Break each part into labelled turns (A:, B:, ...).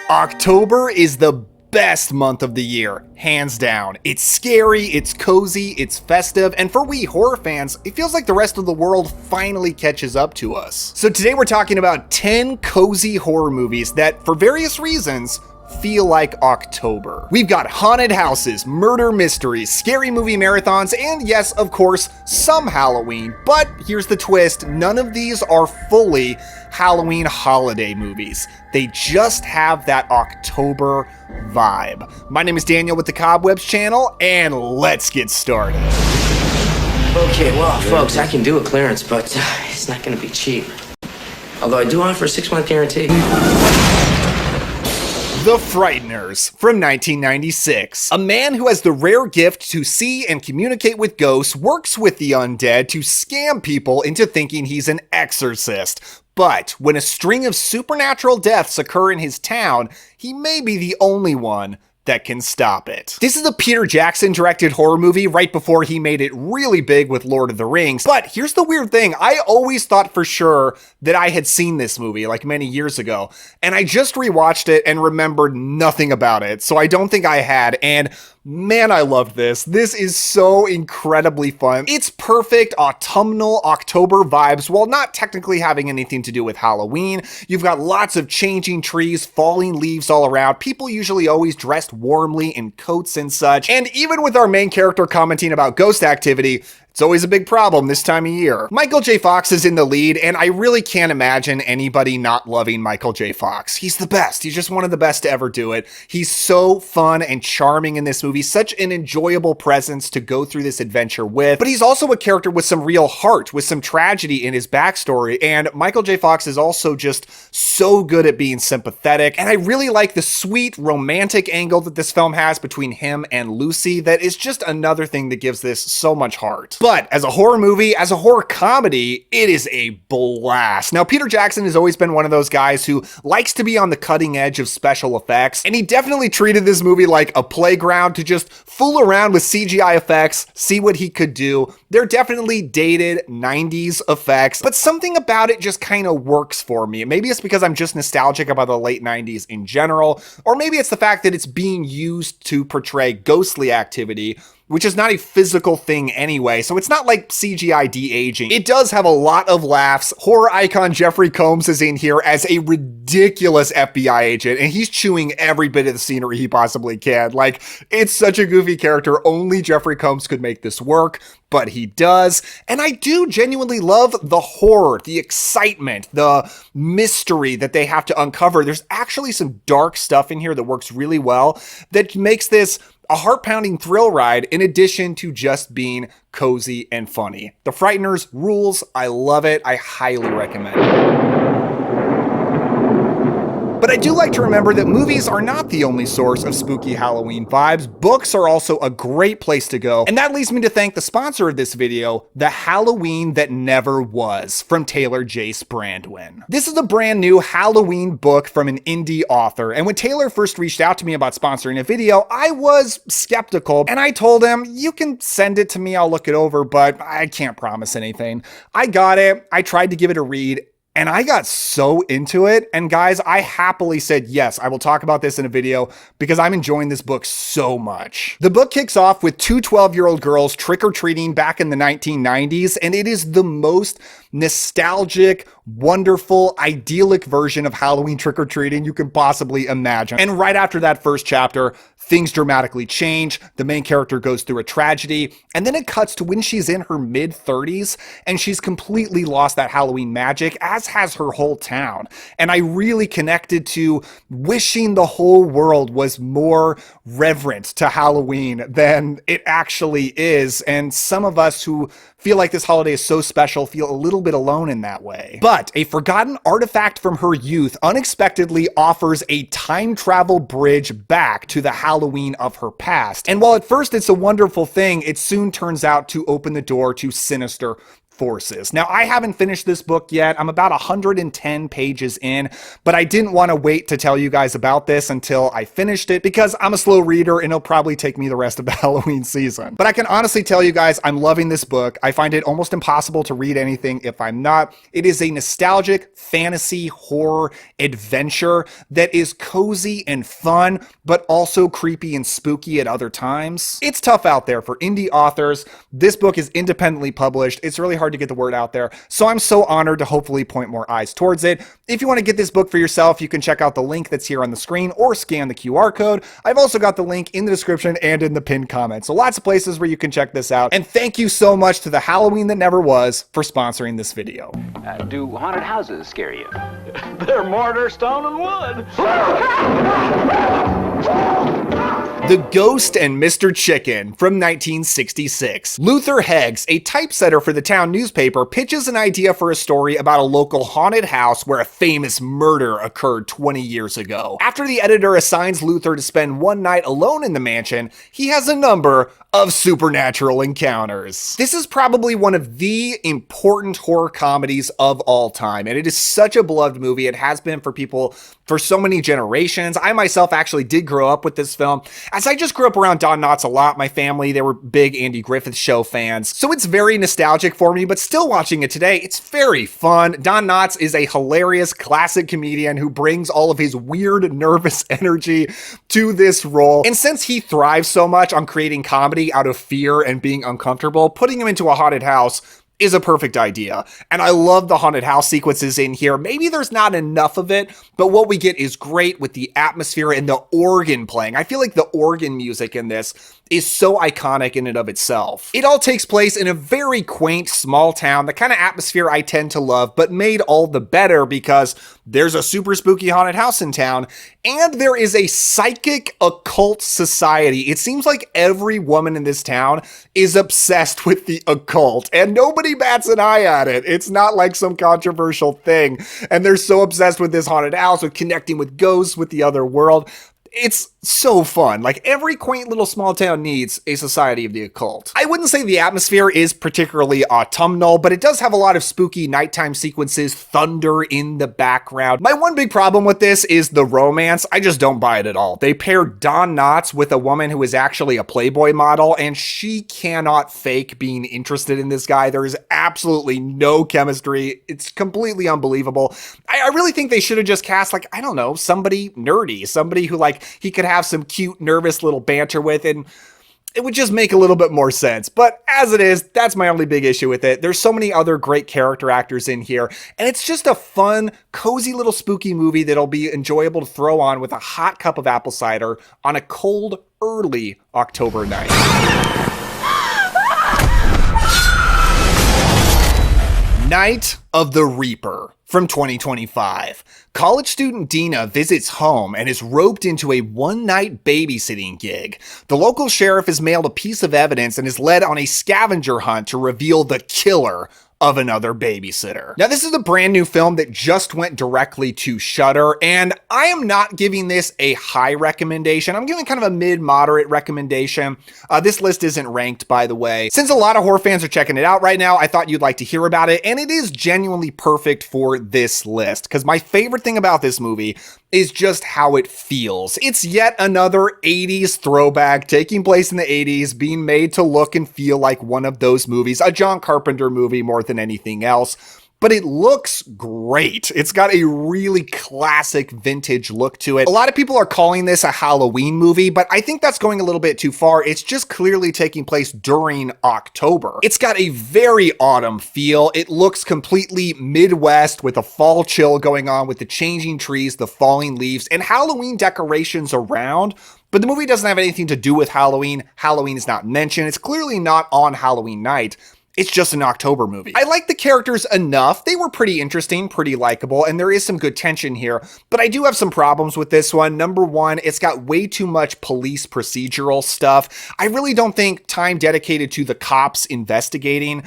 A: October is the best month of the year, hands down. It's scary, it's cozy, it's festive, and for we horror fans, it feels like the rest of the world finally catches up to us. So today we're talking about 10 cozy horror movies that, for various reasons, feel like October. We've got haunted houses, murder mysteries, scary movie marathons, and yes, of course, some Halloween. But here's the twist, none of these are fully Halloween holiday movies. They just have that October vibe. My name is Daniel with the Cobwebs channel, and let's get started.
B: Okay, well, folks, I can do a clearance, but it's not gonna be cheap. Although I do offer a 6-month guarantee.
A: The Frighteners from 1996. A man who has the rare gift to see and communicate with ghosts works with the undead to scam people into thinking he's an exorcist. But when a string of supernatural deaths occur in his town, he may be the only one that can stop it. This is a Peter Jackson directed horror movie right before he made it really big with Lord of the Rings. But here's the weird thing, I always thought for sure that I had seen this movie like many years ago, and I just rewatched it and remembered nothing about it, so I don't think I had, and man, I loved this. This is so incredibly fun. It's perfect autumnal October vibes while not technically having anything to do with Halloween. You've got lots of changing trees, falling leaves all around, people usually always dressed warmly in coats and such, and even with our main character commenting about ghost activity, it's always a big problem this time of year. Michael J. Fox is in the lead, and I really can't imagine anybody not loving Michael J. Fox. He's the best. He's just one of the best to ever do it. He's so fun and charming in this movie, such an enjoyable presence to go through this adventure with, but he's also a character with some real heart, with some tragedy in his backstory, and Michael J. Fox is also just so good at being sympathetic, and I really like the sweet, romantic angle that this film has between him and Lucy that is just another thing that gives this so much heart. But as a horror movie, as a horror comedy, it is a blast. Now, Peter Jackson has always been one of those guys who likes to be on the cutting edge of special effects, and he definitely treated this movie like a playground to just fool around with CGI effects, see what he could do. They're definitely dated 90s effects, but something about it just kind of works for me. Maybe it's because I'm just nostalgic about the late 90s in general, or maybe it's the fact that it's being used to portray ghostly activity, which is not a physical thing anyway, so it's not like CGI de-aging. It does have a lot of laughs. Horror icon Jeffrey Combs is in here as a ridiculous FBI agent, and he's chewing every bit of the scenery he possibly can. Like, it's such a goofy character, only Jeffrey Combs could make this work, but he does. And I do genuinely love the horror, the excitement, the mystery that they have to uncover. There's actually some dark stuff in here that works really well that makes this a heart-pounding thrill ride in addition to just being cozy and funny. The Frighteners rules. I love it. I highly recommend it. But I do like to remember that movies are not the only source of spooky Halloween vibes. Books are also a great place to go. And that leads me to thank the sponsor of this video, The Halloween That Never Was, from Taylor Jace Brandwin. This is a brand new Halloween book from an indie author. And when Taylor first reached out to me about sponsoring a video, I was skeptical. And I told him, you can send it to me, I'll look it over, but I can't promise anything. I got it. I tried to give it a read. And I got so into it, and guys, I happily said, yes, I will talk about this in a video because I'm enjoying this book so much. The book kicks off with two 12-year-old girls trick-or-treating back in the 1990s, and it is the most nostalgic, wonderful, idyllic version of Halloween trick-or-treating you can possibly imagine. And right after that first chapter, things dramatically change. The main character goes through a tragedy, and then it cuts to when she's in her mid-30s, and she's completely lost that Halloween magic, as has her whole town. And I really connected to wishing the whole world was more reverent to Halloween than it actually is. And some of us who feel like this holiday is so special feel a little bit alone in that way. But a forgotten artifact from her youth unexpectedly offers a time travel bridge back to the Halloween of her past. And while at first it's a wonderful thing, it soon turns out to open the door to sinister forces. Now, I haven't finished this book yet. I'm about 110 pages in, but I didn't want to wait to tell you guys about this until I finished it because I'm a slow reader and it'll probably take me the rest of the Halloween season. But I can honestly tell you guys, I'm loving this book. I find it almost impossible to read anything if I'm not. It is a nostalgic fantasy horror adventure that is cozy and fun, but also creepy and spooky at other times. It's tough out there for indie authors. This book is independently published. It's really hard to get the word out there. So I'm so honored to hopefully point more eyes towards it. If you want to get this book for yourself, you can check out the link that's here on the screen or scan the QR code. I've also got the link in the description and in the pinned comment. So lots of places where you can check this out. And thank you so much to the Halloween That Never Was for sponsoring this video.
C: Do haunted houses scare you?
D: They're mortar, stone, and wood.
A: The Ghost and Mr. Chicken from 1966. Luther Heggs, a typesetter for the town newspaper, pitches an idea for a story about a local haunted house where a famous murder occurred 20 years ago. After the editor assigns Luther to spend one night alone in the mansion, he has a number of supernatural encounters. This is probably one of the important horror comedies of all time, and it is such a beloved movie. It has been for people for so many generations. I myself actually did grow up with this film, as I just grew up around Don Knotts a lot. My family, they were big Andy Griffith Show fans, so it's very nostalgic for me, but still watching it today, it's very fun. Don Knotts is a hilarious classic comedian who brings all of his weird, nervous energy to this role, and since he thrives so much on creating comedy out of fear and being uncomfortable, putting him into a haunted house is a perfect idea. And I love the haunted house sequences in here. Maybe there's not enough of it, but what we get is great with the atmosphere and the organ playing. I feel like the organ music in this is so iconic in and of itself. It all takes place in a very quaint small town, the kind of atmosphere I tend to love, but made all the better because there's a super spooky haunted house in town, and there is a psychic occult society. It seems like every woman in this town is obsessed with the occult, and nobody bats an eye at it. It's not like some controversial thing, and they're so obsessed with this haunted house, with connecting with ghosts, with the other world. It's so fun. Like, every quaint little small town needs a society of the occult. I wouldn't say the atmosphere is particularly autumnal, but it does have a lot of spooky nighttime sequences, thunder in the background. My one big problem with this is the romance. I just don't buy it at all. They paired Don Knotts with a woman who is actually a Playboy model, and she cannot fake being interested in this guy. There is absolutely no chemistry. It's completely unbelievable. I really think they should have just cast, like, I don't know, somebody nerdy, somebody who, like, he could have some cute, nervous little banter with, and it would just make a little bit more sense. But as it is, that's my only big issue with it. There's so many other great character actors in here, and it's just a fun, cozy little spooky movie that'll be enjoyable to throw on with a hot cup of apple cider on a cold, early October night. Night of the Reaper from 2025. College student Dina visits home and is roped into a one-night babysitting gig. The local sheriff is mailed a piece of evidence and is led on a scavenger hunt to reveal the killer of another babysitter. Now, this is a brand new film that just went directly to Shudder, and I am not giving this a high recommendation. I'm giving kind of a mid-moderate recommendation. This list isn't ranked, by the way. Since a lot of horror fans are checking it out right now, I thought you'd like to hear about it, and it is genuinely perfect for this list, because my favorite thing about this movie is just how it feels. It's yet another 80s throwback taking place in the 80s, being made to look and feel like one of those movies, a John Carpenter movie more than anything else. But it looks great. It's got a really classic vintage look to it. A lot of people are calling this a Halloween movie, but I think that's going a little bit too far. It's just clearly taking place during October. It's got a very autumn feel. It looks completely Midwest with a fall chill going on with the changing trees, the falling leaves, and Halloween decorations around. But the movie doesn't have anything to do with Halloween. Halloween is not mentioned. It's clearly not on Halloween night. It's just an October movie. I like the characters enough. They were pretty interesting, pretty likable, and there is some good tension here. But I do have some problems with this one. Number one, it's got way too much police procedural stuff. I really don't think time dedicated to the cops investigating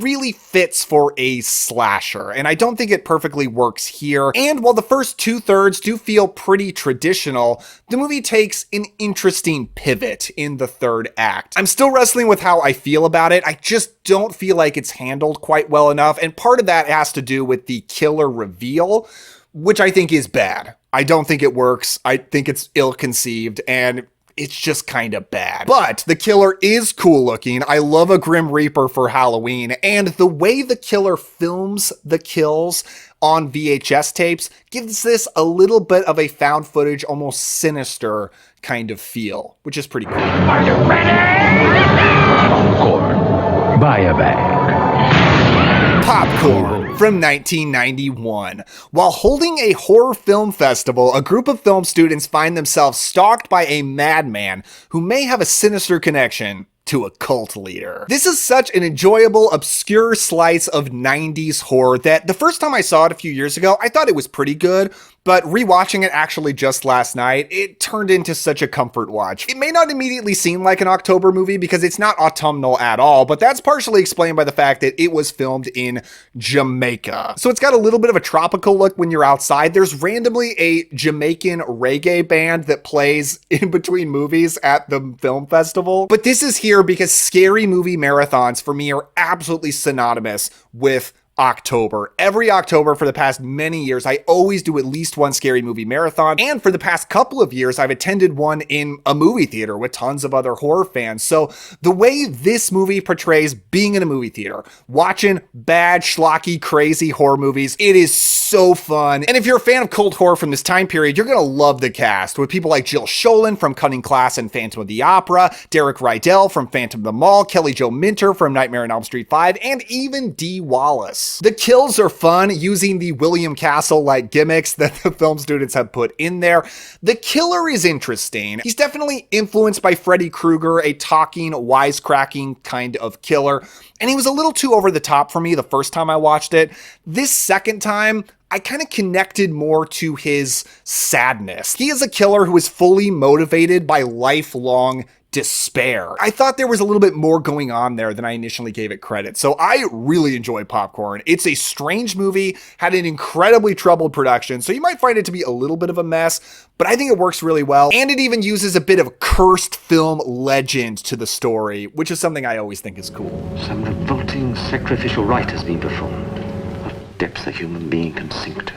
A: really fits for a slasher, and I don't think it perfectly works here. And while the first 2/3 do feel pretty traditional, the movie takes an interesting pivot in the third act. I'm still wrestling with how I feel about it. I just don't feel like it's handled quite well enough, and part of that has to do with the killer reveal, which I think is bad. I don't think it works. I think it's ill-conceived, and it's just kind of bad. But the killer is cool looking. I love a Grim Reaper for Halloween, and the way the killer films the kills on VHS tapes gives this a little bit of a found footage, almost sinister kind of feel, which is pretty cool.
C: Are you ready? Popcorn. Buy a bag.
A: Popcorn from 1991. While holding a horror film festival, a group of film students find themselves stalked by a madman who may have a sinister connection to a cult leader. This is such an enjoyable, obscure slice of 90s horror that the first time I saw it a few years ago, I thought it was pretty good, but rewatching it actually just last night, it turned into such a comfort watch. It may not immediately seem like an October movie because it's not autumnal at all, but that's partially explained by the fact that it was filmed in Jamaica. So it's got a little bit of a tropical look when you're outside. There's randomly a Jamaican reggae band that plays in between movies at the film festival. But this is here because scary movie marathons for me are absolutely synonymous with October. Every October for the past many years, I always do at least one scary movie marathon. And for the past couple of years, I've attended one in a movie theater with tons of other horror fans. So the way this movie portrays being in a movie theater, watching bad, schlocky, crazy horror movies, it is so fun. And if you're a fan of cult horror from this time period, you're gonna love the cast with people like Jill Schoelen from Cunning Class and Phantom of the Opera, Derek Rydell from Phantom of the Mall, Kelly Jo Minter from Nightmare on Elm Street 5, and even Dee Wallace. The kills are fun using the William Castle-like gimmicks that the film students have put in there. The killer is interesting. He's definitely influenced by Freddy Krueger, a talking, wisecracking kind of killer, and he was a little too over the top for me the first time I watched it. This second time, I kind of connected more to his sadness. He is a killer who is fully motivated by lifelong despair. I thought there was a little bit more going on there than I initially gave it credit. So I really enjoyed Popcorn. It's a strange movie, had an incredibly troubled production, so you might find it to be a little bit of a mess, but I think it works really well. And it even uses a bit of cursed film legend to the story, which is something I always think is cool.
E: Some revolting sacrificial rite has been performed. What depths a human being can sink to.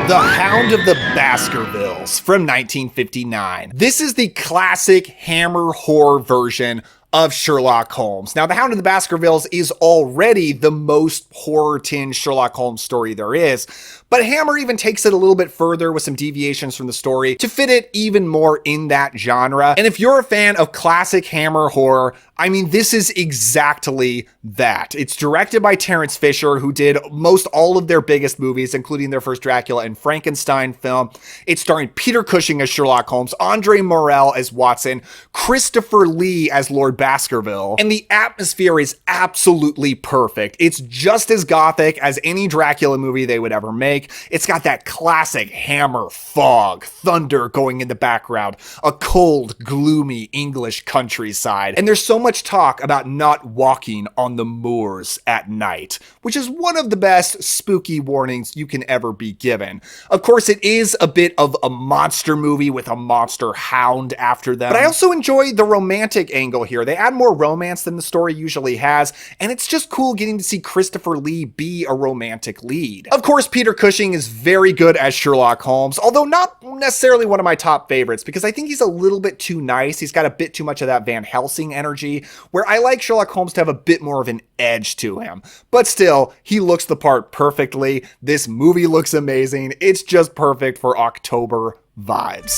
A: The Hound of the Baskervilles from 1959. This is the classic Hammer horror version of Sherlock Holmes. Now, The Hound of the Baskervilles is already the most horror-tinged Sherlock Holmes story there is, but Hammer even takes it a little bit further with some deviations from the story to fit it even more in that genre. And if you're a fan of classic Hammer horror, I mean, this is exactly that. It's directed by Terence Fisher, who did most all of their biggest movies, including their first Dracula and Frankenstein film. It's starring Peter Cushing as Sherlock Holmes, Andre Morell as Watson, Christopher Lee as Lord Baskerville, and the atmosphere is absolutely perfect. It's just as gothic as any Dracula movie they would ever make. It's got that classic Hammer fog, thunder going in the background, a cold, gloomy English countryside, and there's so much talk about not walking on the moors at night, which is one of the best spooky warnings you can ever be given. Of course, it is a bit of a monster movie with a monster hound after them, but I also enjoy the romantic angle here. They add more romance than the story usually has, and it's just cool getting to see Christopher Lee be a romantic lead. Of course, Peter Cushing is very good as Sherlock Holmes, although not necessarily one of my top favorites because I think he's a little bit too nice. He's got a bit too much of that Van Helsing energy, where I like Sherlock Holmes to have a bit more of an edge to him. But still, he looks the part perfectly. This movie looks amazing. It's just perfect for October vibes.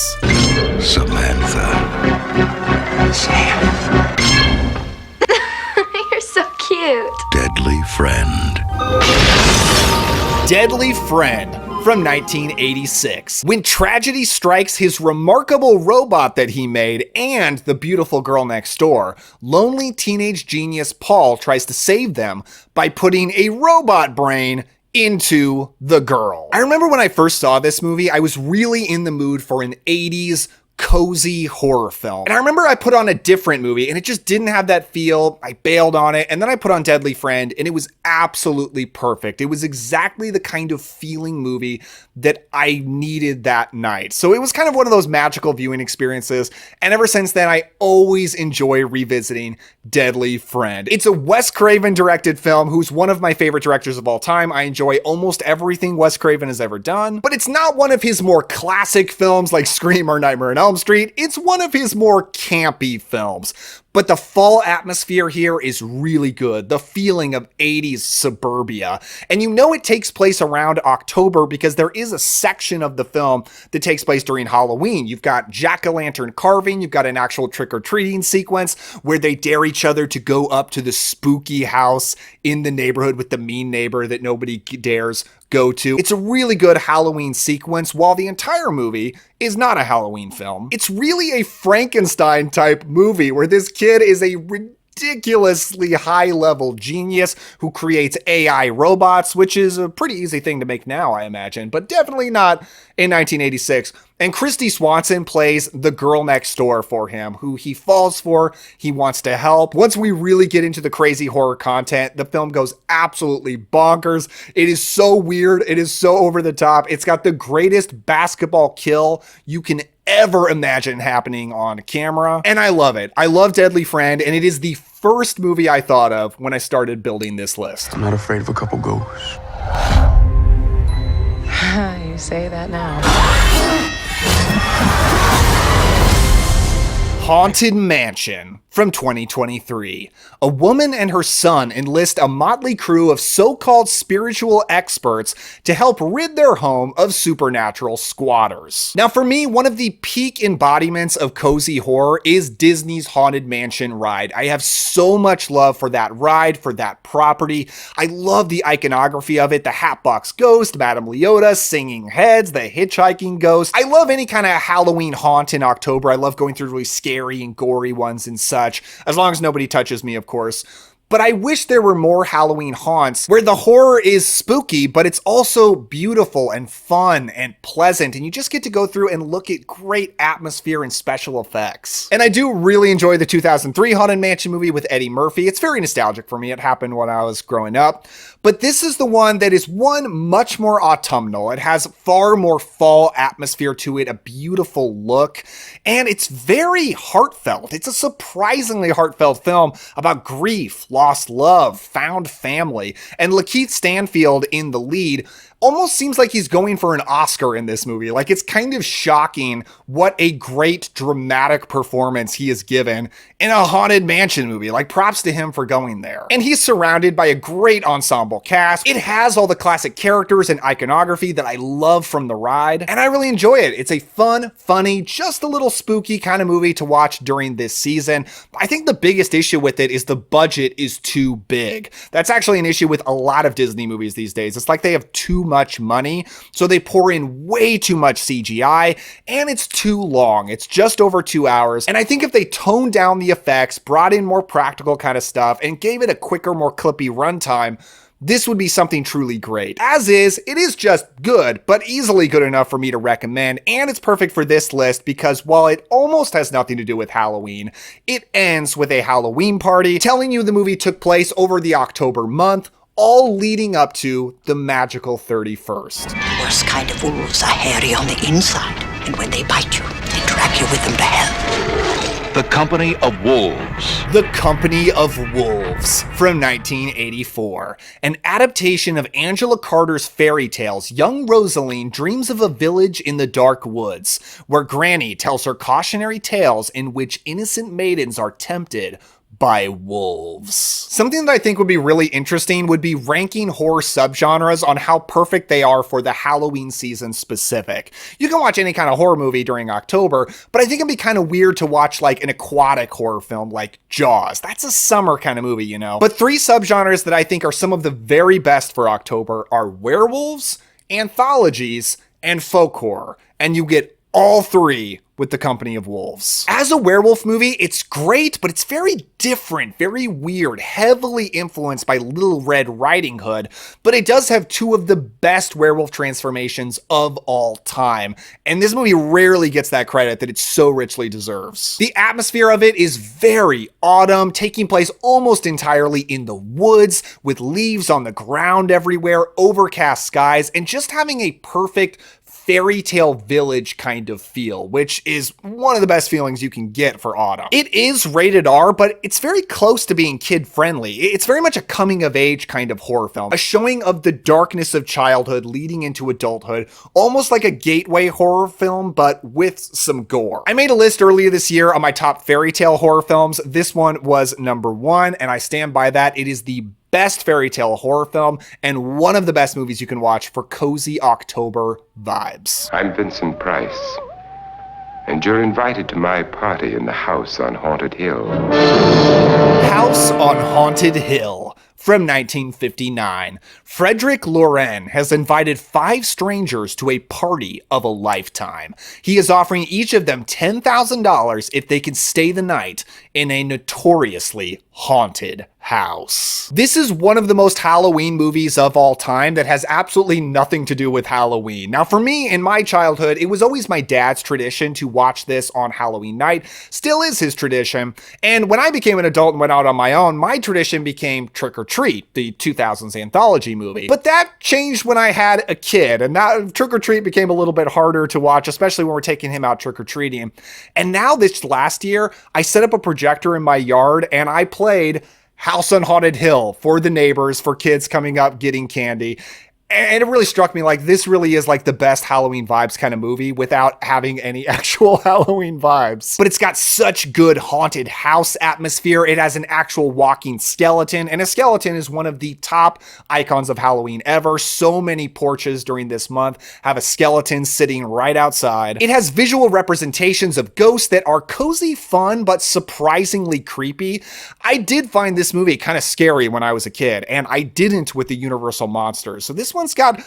F: Samantha.
G: Sam. You're so cute.
F: Deadly Friend.
A: Deadly Friend from 1986. When tragedy strikes his remarkable robot that he made and the beautiful girl next door, lonely teenage genius Paul tries to save them by putting a robot brain into the girl. I remember when I first saw this movie, I was really in the mood for an 80s cozy horror film. And I remember I put on a different movie and it just didn't have that feel. I bailed on it, and then I put on Deadly Friend and it was absolutely perfect. It was exactly the kind of feeling movie that I needed that night. So it was kind of one of those magical viewing experiences, and ever since then I always enjoy revisiting Deadly Friend. It's a Wes Craven directed film who's one of my favorite directors of all time. I enjoy almost everything Wes Craven has ever done, but it's not one of his more classic films like Scream or Nightmare on Elm Street. It's one of his more campy films. But the fall atmosphere here is really good. The feeling of 80s suburbia. And you know it takes place around October because there is a section of the film that takes place during Halloween. You've got jack-o'-lantern carving. You've got an actual trick-or-treating sequence where they dare each other to go up to the spooky house in the neighborhood with the mean neighbor that nobody dares go to. It's a really good Halloween sequence, while the entire movie is not a Halloween film. It's really a Frankenstein type movie where this kid is a ridiculously high-level genius who creates AI robots, which is a pretty easy thing to make now, I imagine, but definitely not in 1986. And Christy Swanson plays the girl next door for him, who he falls for, he wants to help. Once we really get into the crazy horror content, the film goes absolutely bonkers. It is so weird, it is so over the top. It's got the greatest basketball kill you can ever imagine happening on camera, and I love it. I love Deadly Friend, and it is the first movie I thought of when I started building this list.
G: I'm not afraid of a couple ghosts.
H: You say that now.
A: Haunted Mansion from 2023. A woman and her son enlist a motley crew of so-called spiritual experts to help rid their home of supernatural squatters. Now, for me, one of the peak embodiments of cozy horror is Disney's Haunted Mansion ride. I have so much love for that ride, for that property. I love the iconography of it, the Hatbox Ghost, Madame Leota, singing heads, the hitchhiking ghost. I love any kind of Halloween haunt in October. I love going through really scary and gory ones and such, as long as nobody touches me, of course. But I wish there were more Halloween haunts where the horror is spooky, but it's also beautiful and fun and pleasant, and you just get to go through and look at great atmosphere and special effects. And I do really enjoy the 2003 Haunted Mansion movie with Eddie Murphy. It's very nostalgic for me. It happened when I was growing up. But this is the one that is much more autumnal. It has far more fall atmosphere to it, a beautiful look, and it's very heartfelt. It's a surprisingly heartfelt film about grief, lost love, found family, and Lakeith Stanfield in the lead almost seems like he's going for an Oscar in this movie. Like, it's kind of shocking what a great dramatic performance he has given in a Haunted Mansion movie. Like, props to him for going there. And he's surrounded by a great ensemble cast. It has all the classic characters and iconography that I love from the ride, and I really enjoy it. It's a fun, funny, just a little spooky kind of movie to watch during this season. I think the biggest issue with it is the budget is too big. That's actually an issue with a lot of Disney movies these days. It's like they have too much money, so they pour in way too much CGI, and it's too long. It's just over 2 hours, and I think if they toned down the effects, brought in more practical kind of stuff, and gave it a quicker, more clippy runtime, this would be something truly great. As is, it is just good, but easily good enough for me to recommend, and it's perfect for this list because while it almost has nothing to do with Halloween, it ends with a Halloween party telling you the movie took place over the October month, all leading up to the magical 31st.
I: The worst kind of wolves are hairy on the inside, and when they bite you, they drag you with them to hell.
C: The Company of Wolves.
A: The Company of Wolves from 1984. An adaptation of Angela Carter's fairy tales, young Rosaline dreams of a village in the dark woods, where Granny tells her cautionary tales in which innocent maidens are tempted by wolves. Something that I think would be really interesting would be ranking horror subgenres on how perfect they are for the Halloween season specific. You can watch any kind of horror movie during October, but I think it'd be kind of weird to watch like an aquatic horror film like Jaws. That's a summer kind of movie, you know. But 3 subgenres that I think are some of the very best for October are werewolves, anthologies, and folk horror. And you get all three with The Company of Wolves. As a werewolf movie, it's great, but it's very different, very weird, heavily influenced by Little Red Riding Hood, but it does have two of the best werewolf transformations of all time, and this movie rarely gets that credit that it so richly deserves. The atmosphere of it is very autumn, taking place almost entirely in the woods, with leaves on the ground everywhere, overcast skies, and just having a perfect fairy tale village kind of feel, which is one of the best feelings you can get for autumn. It is rated R, but it's very close to being kid friendly. It's very much a coming of age kind of horror film, a showing of the darkness of childhood leading into adulthood, almost like a gateway horror film, but with some gore. I made a list earlier this year on my top fairy tale horror films. This one was number 1, and I stand by that. It is the best fairy tale horror film and one of the best movies you can watch for cozy October vibes.
G: I'm Vincent Price, and you're invited to my party in the house on Haunted Hill.
A: House on Haunted Hill. From 1959, Frederick Loren has invited 5 strangers to a party of a lifetime. He is offering each of them $10,000 if they can stay the night in a notoriously haunted house. This is one of the most Halloween movies of all time that has absolutely nothing to do with Halloween. Now, for me, in my childhood, it was always my dad's tradition to watch this on Halloween night. Still is his tradition. And when I became an adult and went out on my own, my tradition became Trick or Treat, the 2000s anthology movie. But that changed when I had a kid, and now Trick or Treat became a little bit harder to watch, especially when we're taking him out trick-or-treating. And now this last year, I set up a projector in my yard and I played House on Haunted Hill for the neighbors, for kids coming up getting candy. And it really struck me like this really is like the best Halloween vibes kind of movie without having any actual Halloween vibes. But it's got such good haunted house atmosphere. It has an actual walking skeleton, and a skeleton is one of the top icons of Halloween ever. So many porches during this month have a skeleton sitting right outside. It has visual representations of ghosts that are cozy, fun, but surprisingly creepy. I did find this movie kind of scary when I was a kid, and I didn't with the Universal monsters. So this one's got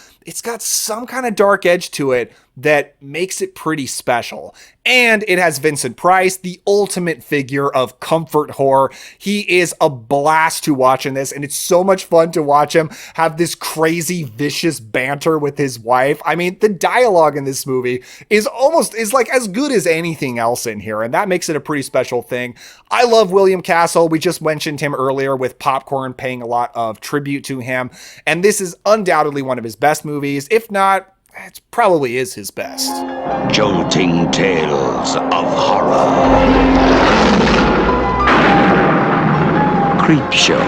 A: some kind of dark edge to it that makes it pretty special. And it has Vincent Price, the ultimate figure of comfort horror. He is a blast to watch in this, and it's so much fun to watch him have this crazy, vicious banter with his wife. I mean, the dialogue in this movie is like as good as anything else in here, and that makes it a pretty special thing. I love William Castle. We just mentioned him earlier with Popcorn paying a lot of tribute to him, and this is undoubtedly one of his best movies. If not, it probably is his best.
F: Jolting tales of horror.
A: Creepshow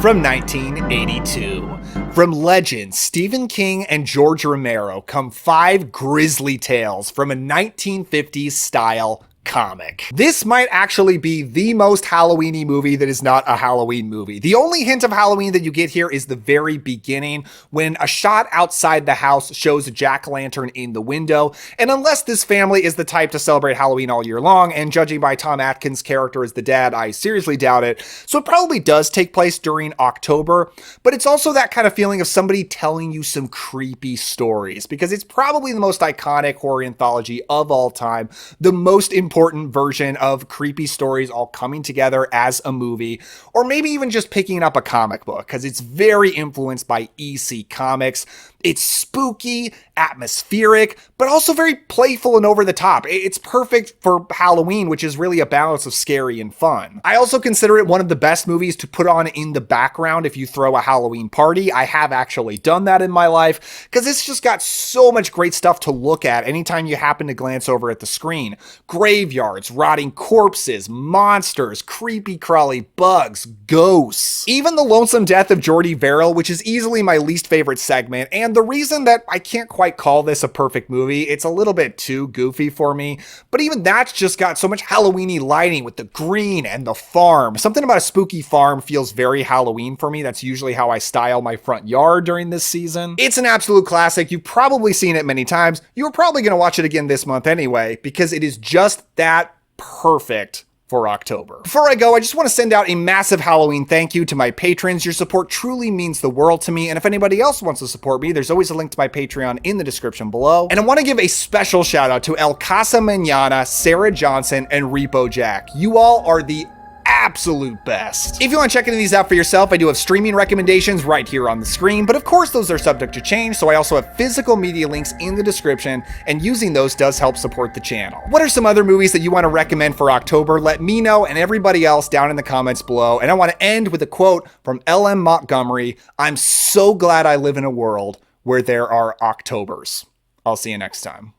A: from 1982. From legend Stephen King and George Romero come 5 grisly tales from a 1950s style comic. This might actually be the most Halloween-y movie that is not a Halloween movie. The only hint of Halloween that you get here is the very beginning, when a shot outside the house shows a jack-o'-lantern in the window, and unless this family is the type to celebrate Halloween all year long, and judging by Tom Atkins' character as the dad, I seriously doubt it, so it probably does take place during October, but it's also that kind of feeling of somebody telling you some creepy stories, because it's probably the most iconic horror anthology of all time, the most important version of creepy stories all coming together as a movie, or maybe even just picking up a comic book, because it's very influenced by EC Comics. It's spooky, atmospheric, but also very playful and over the top. It's perfect for Halloween, which is really a balance of scary and fun. I also consider it one of the best movies to put on in the background if you throw a Halloween party. I have actually done that in my life, because it's just got so much great stuff to look at anytime you happen to glance over at the screen. Graveyards, rotting corpses, monsters, creepy crawly bugs, ghosts. Even the lonesome death of Jordy Verrill, which is easily my least favorite segment, and the reason that I can't quite call this a perfect movie, it's a little bit too goofy for me, but even that's just got so much Halloween-y lighting with the green and the farm. Something about a spooky farm feels very Halloween for me. That's usually how I style my front yard during this season. It's an absolute classic. You've probably seen it many times. You're probably going to watch it again this month anyway, because it is just that perfect for October. Before I go, I just want to send out a massive Halloween thank you to my patrons. Your support truly means the world to me, and if anybody else wants to support me, there's always a link to my Patreon in the description below. And I want to give a special shout out to El Casa Mañana, Sarah Johnson, and Repo Jack. You all are the absolute best. If you want to check any of these out for yourself, I do have streaming recommendations right here on the screen, but of course those are subject to change, so I also have physical media links in the description, and using those does help support the channel. What are some other movies that you want to recommend for October? Let me know and everybody else down in the comments below. And I want to end with a quote from L.M. Montgomery: "I'm so glad I live in a world where there are Octobers." I'll see you next time.